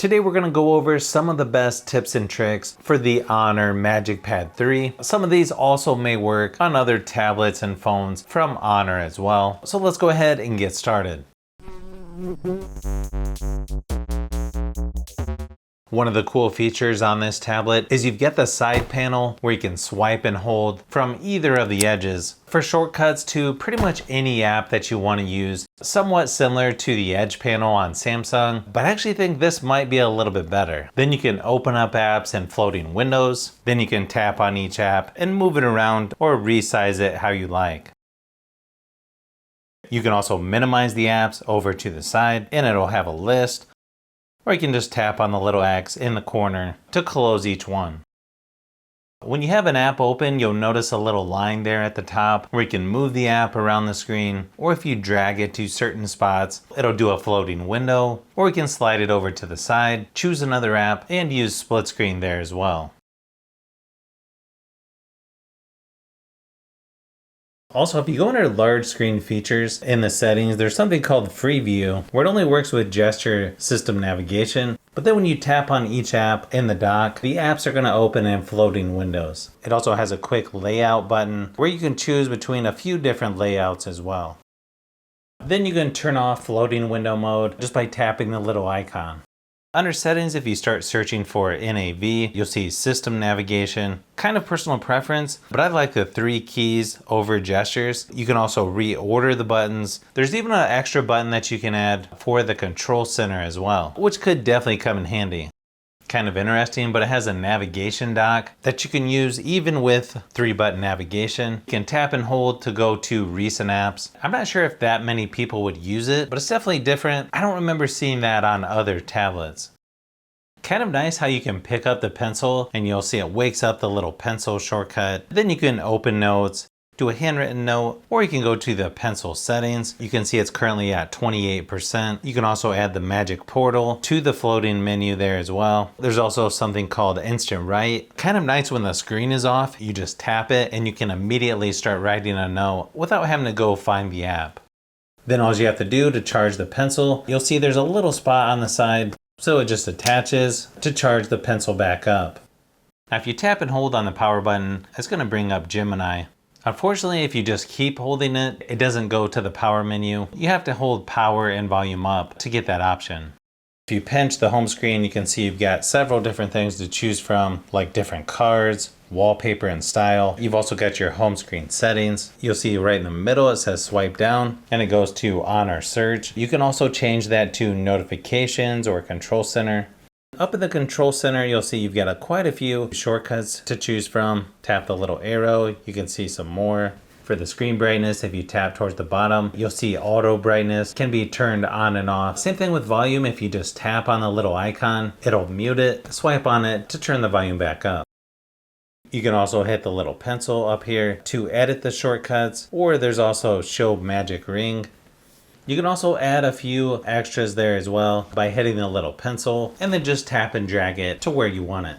Today we're going to go over some of the best tips and tricks for the Honor MagicPad 3. Some of these also may work on other tablets and phones from Honor as well. So let's go ahead and get started. One of the cool features on this tablet is you've got the side panel where you can swipe and hold from either of the edges for shortcuts to pretty much any app that you want to use. Somewhat similar to the Edge panel on Samsung, but I actually think this might be a little bit better. Then you can open up apps in floating windows. Then you can tap on each app and move it around or resize it how you like. You can also minimize the apps over to the side and it'll have a list. Or you can just tap on the little X in the corner to close each one. When you have an app open, you'll notice a little line there at the top where you can move the app around the screen, or if you drag it to certain spots, it'll do a floating window, or you can slide it over to the side, choose another app, and use split screen there as well. Also, if you go under large screen features in the settings, there's something called Free View, where it only works with gesture system navigation. But then when you tap on each app in the dock, the apps are going to open in floating windows. It also has a quick layout button where you can choose between a few different layouts as well. Then you can turn off floating window mode just by tapping the little icon. Under settings, if you start searching for NAV, you'll see system navigation, kind of personal preference, but I like the 3 keys over gestures. You can also reorder the buttons. There's even an extra button that you can add for the control center as well, which could definitely come in handy. Kind of interesting, but it has a navigation dock that you can use even with 3-button navigation. You can tap and hold to go to recent apps. I'm not sure if that many people would use it, but it's definitely different. I don't remember seeing that on other tablets. Kind of nice how you can pick up the pencil and you'll see it wakes up the little pencil shortcut. Then you can open notes, do a handwritten note, or you can go to the pencil settings. You can see it's currently at 28%. You can also add the magic portal to the floating menu there as well. There's also something called instant write. Kind of nice when the screen is off, you just tap it and you can immediately start writing a note without having to go find the app. Then all you have to do to charge the pencil, you'll see there's a little spot on the side, so it just attaches to charge the pencil back up. Now if you tap and hold on the power button, it's going to bring up Gemini. Unfortunately, if you just keep holding it, it doesn't go to the power menu. You have to hold power and volume up to get that option. If you pinch the home screen, you can see you've got several different things to choose from, like different cards, wallpaper and style. You've also got your home screen settings. You'll see right in the middle it says swipe down and it goes to Honor Search. You can also change that to notifications or control center. Up in the control center, you'll see you've got quite a few shortcuts to choose from. Tap the little arrow, you can see some more. For the screen brightness, if you tap towards the bottom, you'll see auto brightness can be turned on and off. Same thing with volume, if you just tap on the little icon, it'll mute it. Swipe on it to turn the volume back up. You can also hit the little pencil up here to edit the shortcuts, or there's also show magic ring. You can also add a few extras there as well by hitting the little pencil and then just tap and drag it to where you want it.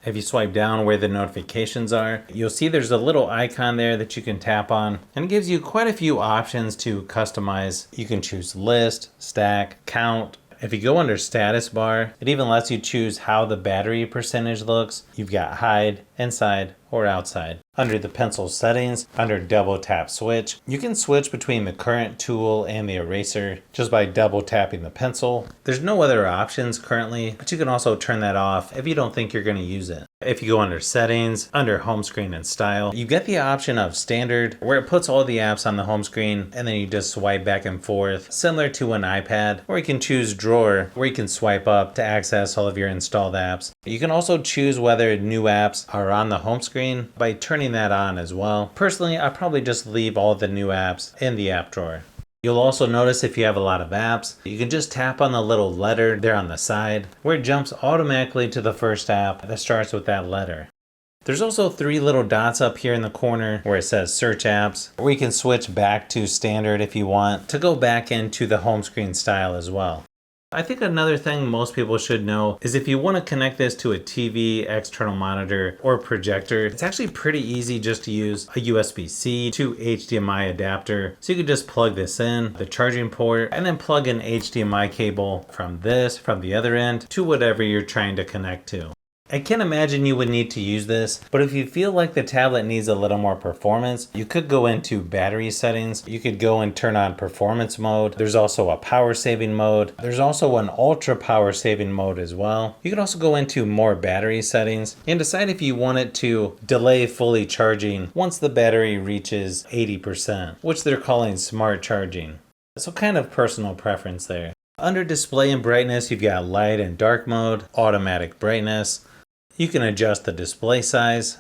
If you swipe down where the notifications are, you'll see there's a little icon there that you can tap on and it gives you quite a few options to customize. You can choose list, stack, count. If you go under status bar, it even lets you choose how the battery percentage looks. You've got hide, inside, or outside. Under the pencil settings, under double tap switch, you can switch between the current tool and the eraser just by double tapping the pencil. There's no other options currently, but you can also turn that off if you don't think you're going to use it. If you go under settings, under home screen and style, you get the option of standard where it puts all the apps on the home screen and then you just swipe back and forth, similar to an iPad, or you can choose drawer where you can swipe up to access all of your installed apps. You can also choose whether new apps are on the home screen by turning that on as well. Personally, I probably just leave all the new apps in the app drawer. You'll also notice if you have a lot of apps, you can just tap on the little letter there on the side where it jumps automatically to the first app that starts with that letter. There's also 3 little dots up here in the corner where it says search apps, where you can switch back to standard if you want to go back into the home screen style as well. I think another thing most people should know is if you want to connect this to a TV, external monitor, or projector, it's actually pretty easy just to use a USB-C to HDMI adapter. So you can just plug this in, the charging port, and then plug an HDMI cable from the other end, to whatever you're trying to connect to. I can't imagine you would need to use this, but if you feel like the tablet needs a little more performance, you could go into battery settings. You could go and turn on performance mode. There's also a power saving mode. There's also an ultra power saving mode as well. You can also go into more battery settings and decide if you want it to delay fully charging once the battery reaches 80%, which they're calling smart charging. So kind of personal preference there. Under display and brightness, you've got light and dark mode, automatic brightness. You can adjust the display size,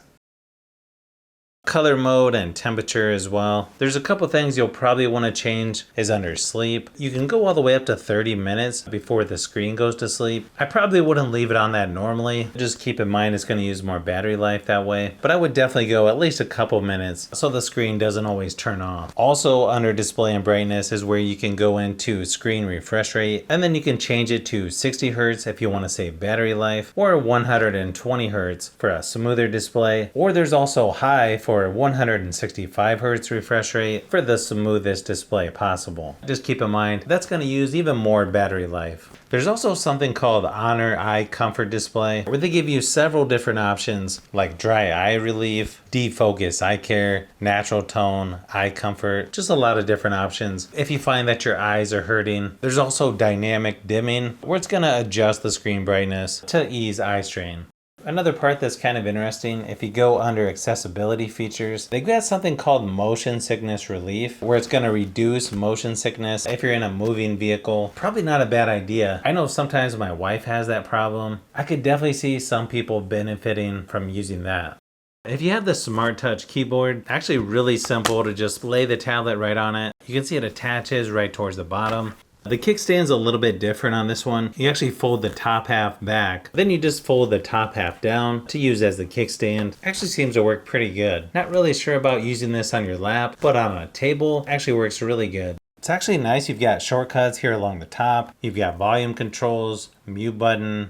color mode, and temperature as well. There's a couple things you'll probably want to change is under sleep. You can go all the way up to 30 minutes before the screen goes to sleep. I probably wouldn't leave it on that normally. Just keep in mind it's going to use more battery life that way. But I would definitely go at least a couple minutes so the screen doesn't always turn off. Also under display and brightness is where you can go into screen refresh rate, and then you can change it to 60 Hz if you want to save battery life, or 120 Hz for a smoother display, or there's also high for 165 Hz refresh rate for the smoothest display possible. Just keep in mind that's going to use even more battery life. There's also something called Honor Eye Comfort Display, where they give you several different options like dry eye relief, defocus eye care, natural tone, eye comfort, just a lot of different options. If you find that your eyes are hurting, there's also dynamic dimming, where it's going to adjust the screen brightness to ease eye strain. Another part that's kind of interesting, if you go under accessibility features, they've got something called motion sickness relief, where it's going to reduce motion sickness if you're in a moving vehicle. Probably not a bad idea. I know sometimes my wife has that problem. I could definitely see some people benefiting from using that. If you have the Smart Touch keyboard, actually really simple to just lay the tablet right on it. You can see it attaches right towards the bottom. The kickstand's a little bit different on this one. You actually fold the top half back, then you just fold the top half down to use as the kickstand. Actually seems to work pretty good. Not really sure about using this on your lap, but on a table, actually works really good. It's actually nice. You've got shortcuts here along the top. You've got volume controls, mute button,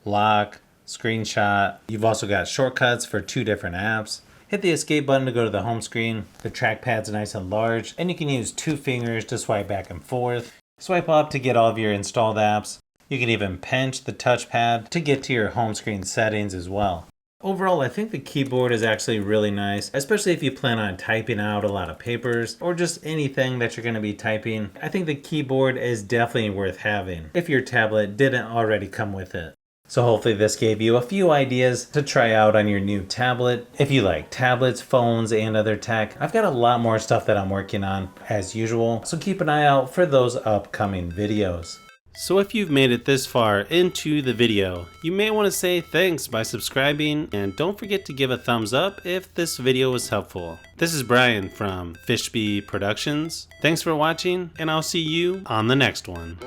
lock, screenshot. You've also got shortcuts for 2 different apps. Hit the escape button to go to the home screen. The trackpad's nice and large, and you can use 2 fingers to swipe back and forth. Swipe up to get all of your installed apps. You can even pinch the touchpad to get to your home screen settings as well. Overall, I think the keyboard is actually really nice, especially if you plan on typing out a lot of papers or just anything that you're going to be typing. I think the keyboard is definitely worth having if your tablet didn't already come with it. So hopefully this gave you a few ideas to try out on your new tablet. If you like tablets, phones, and other tech, I've got a lot more stuff that I'm working on as usual, so keep an eye out for those upcoming videos. So if you've made it this far into the video, you may want to say thanks by subscribing, and don't forget to give a thumbs up if this video was helpful. This is Brian from Fishbee Productions. Thanks for watching, and I'll see you on the next one.